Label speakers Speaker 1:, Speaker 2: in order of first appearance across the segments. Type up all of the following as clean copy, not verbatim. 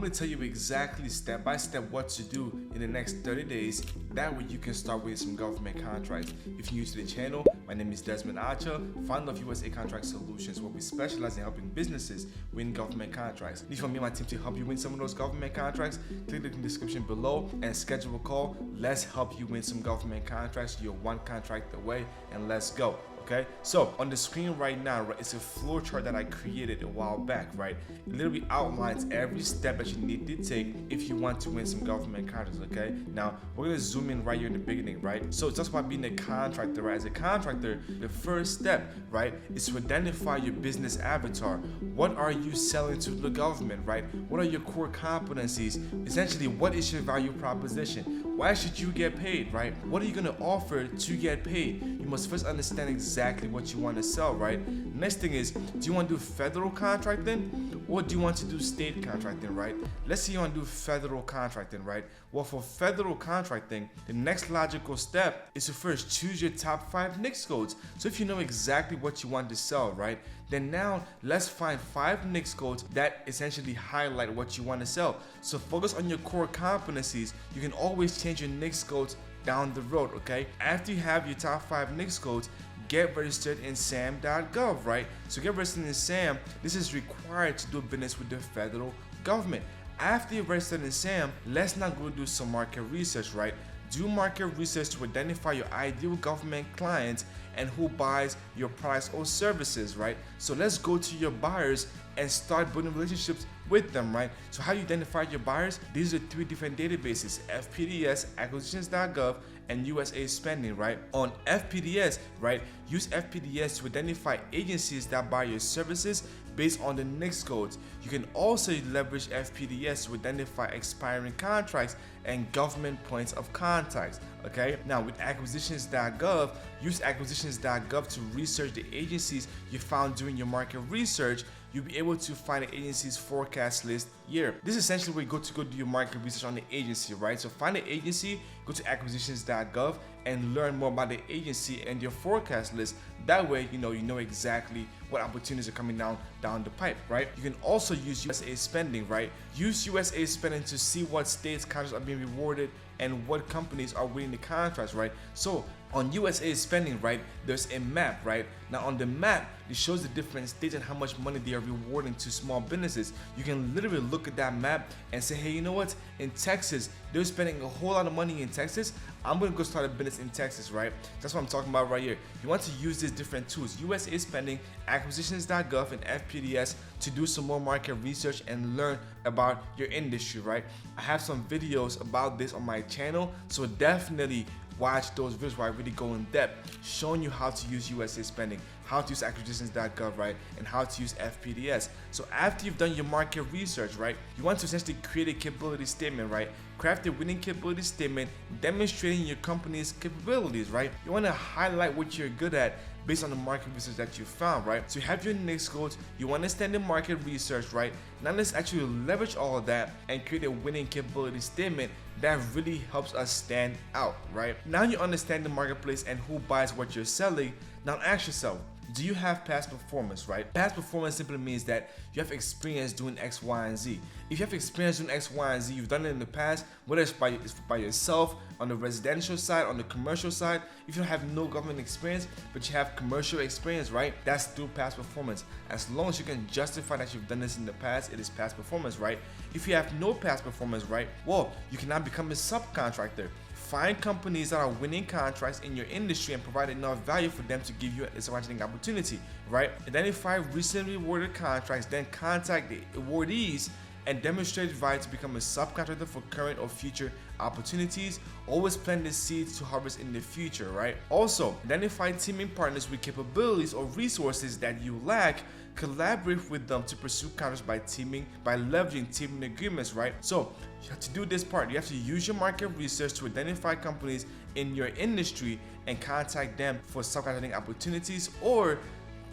Speaker 1: going to tell you exactly step by step what to do in the next 30 days. That way you can start winning some government contracts. If you're new to the channel, my name is Desmond Acha, founder of USA Contract Solutions, where we specialize in helping businesses win government contracts. Need for me and my team to help you win some of those government contracts? Click the description below and schedule a call. Let's help you win some government contracts. You're one contract away, and let's go. Okay, so on the screen right now, right, it's a flow chart that I created a while back, right? It literally outlines every step that you need to take if you want to win some government contracts. Okay, now we're gonna zoom in right here in the beginning, right? So it's just about being a contractor, right? As a contractor, the first step, right, is to identify your business avatar. What are you selling to the government, right? What are your core competencies? Essentially, what is your value proposition? Why should you get paid, right? What are you gonna offer to get paid? You must first understand exactly what you want to sell, right? Next thing is, do you want to do federal contracting or do you want to do state contracting, right? Let's say you want to do federal contracting, right? Well, for federal contracting, the next logical step is to first choose your top 5 NAICS codes. So if you know exactly what you want to sell, right, then now let's find 5 NAICS codes that essentially highlight what you want to sell. So focus on your core competencies. You can always change your NAICS codes down the road, okay? After you have your top 5 NAICS codes, get registered in SAM.gov, right? So get registered in SAM. This is required to do business with the federal government. After you're registered in SAM, let's now go do some market research, right? Do market research to identify your ideal government clients and who buys your products or services, right? So let's go to your buyers and start building relationships with them, right? So how do you identify your buyers? These are 3 different databases: FPDS, acquisitions.gov, and USASpending, right? On FPDS, right, use FPDS to identify agencies that buy your services based on the NAICS codes. You can also leverage FPDS to identify expiring contracts and government points of contact. Okay, now with acquisitions.gov, use acquisitions.gov to research the agencies you found during your market research. You'll be able to find the agency's forecast list year. This is essentially where you go to do your market research on the agency, right? So find the agency, go to acquisitions.gov and learn more about the agency and your forecast list. That way, you know exactly what opportunities are coming down the pipe, right? You can also use USASpending, right? Use USASpending to see what states contracts are being rewarded and what companies are winning the contracts, right? So on USASpending, right, there's a map, right? Now on the map, it shows the different states and how much money they are rewarding to small businesses. You can literally look at that map and say, hey, you know what? In Texas, they're spending a whole lot of money in Texas. I'm gonna go start a business in Texas, right? That's what I'm talking about right here. You want to use these different tools, USASpending, acquisitions.gov, and FPDS, to do some more market research and learn about your industry, right? I have some videos about this on my channel, so definitely watch those videos where I really go in depth, showing you how to use USASpending, how to use acquisitions.gov, right, and how to use FPDS. So after you've done your market research, right, you want to essentially create a capability statement, right? Craft a winning capability statement demonstrating your company's capabilities, right? You want to highlight what you're good at based on the market research that you found, right? So you have your NAICS codes, you understand the market research, right? Now let's actually leverage all of that and create a winning capability statement that really helps us stand out, right? Now you understand the marketplace and who buys what you're selling. Now ask yourself, do you have past performance, right? Past performance simply means that you have experience doing X, Y, and Z. If you have experience doing X, Y, and Z, you've done it in the past, whether it's by yourself, on the residential side, on the commercial side. If you have no government experience, but you have commercial experience, right? That's through past performance. As long as you can justify that you've done this in the past, it is past performance, right? If you have no past performance, right, well, you cannot become a subcontractor. Find companies that are winning contracts in your industry and provide enough value for them to give you a subcontracting opportunity, right? Identify recently awarded contracts, then contact the awardees and demonstrate value to become a subcontractor for current or future opportunities. Always plant the seeds to harvest in the future, right? Also, identify teaming partners with capabilities or resources that you lack. Collaborate with them to pursue contracts by leveraging teaming agreements, right? So to do this part, you have to use your market research to identify companies in your industry and contact them for subcontracting opportunities or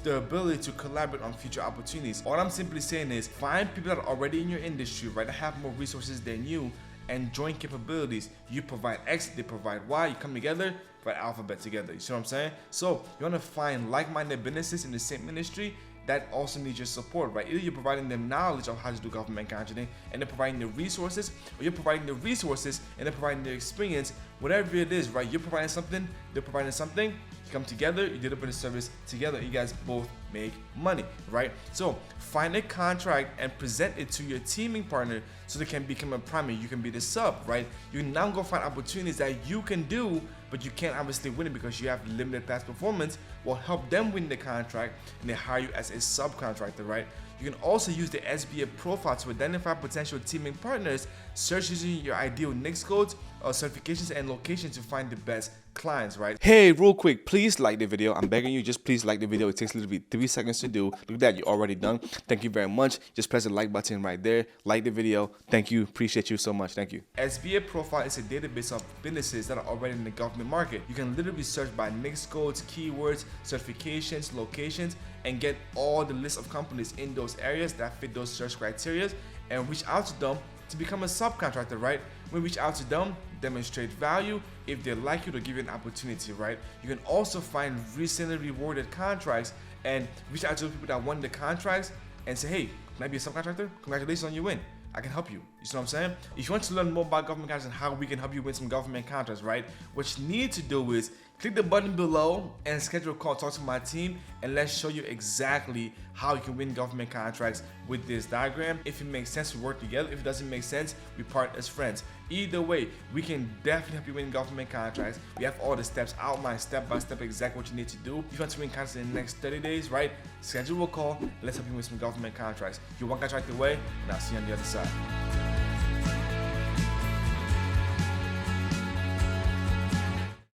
Speaker 1: the ability to collaborate on future opportunities. All I'm simply saying is find people that are already in your industry, right, that have more resources than you, and join capabilities. You provide X, they provide Y, you come together, provide alphabet together. You see what I'm saying? So you want to find like-minded businesses in the same industry that also needs your support, right? Either you're providing them knowledge of how to do government contracting and they're providing the resources, or you're providing the resources and they're providing the experience. Whatever it is, right? You're providing something, they're providing something. You come together, you deliver the service together, you guys both make money, right? So find a contract and present it to your teaming partner so they can become a primary. You can be the sub, right? You can now go find opportunities that you can do, but you can't obviously win it because you have limited past performance. Will help them win the contract and they hire you as a subcontractor, right? You can also use the SBA profile to identify potential teaming partners. Search using your ideal NAICS codes or certifications and locations to find the best clients, right? Hey, real quick, please like the video. I'm begging you, just please like the video. It takes literally 3 seconds to do. Look at that, you're already done. Thank you very much. Just press the like button right there. Like the video. Thank you. Appreciate you so much. Thank you. SBA profile is a database of businesses that are already in the government market. You can literally search by NAICS codes, keywords, certifications, locations, and get all the list of companies in those areas that fit those search criteria and reach out to them to become a subcontractor, right? When you reach out to them, demonstrate value. If they like you, they'll give you an opportunity, right? You can also find recently rewarded contracts and reach out to the people that won the contracts and say, hey, can I be a subcontractor? Congratulations on your win. I can help you. You see what I'm saying? If you want to learn more about government contracts and how we can help you win some government contracts, right? What you need to do is click the button below and schedule a call, talk to my team, and let's show you exactly how you can win government contracts with this diagram. If it makes sense, we work together. If it doesn't make sense, we part as friends. Either way, we can definitely help you win government contracts. We have all the steps outlined step by step, exactly what you need to do. If you want to win contracts in the next 30 days, right? Schedule a call. Let's help you win some government contracts. You're one contract away, and I'll see you on the other side.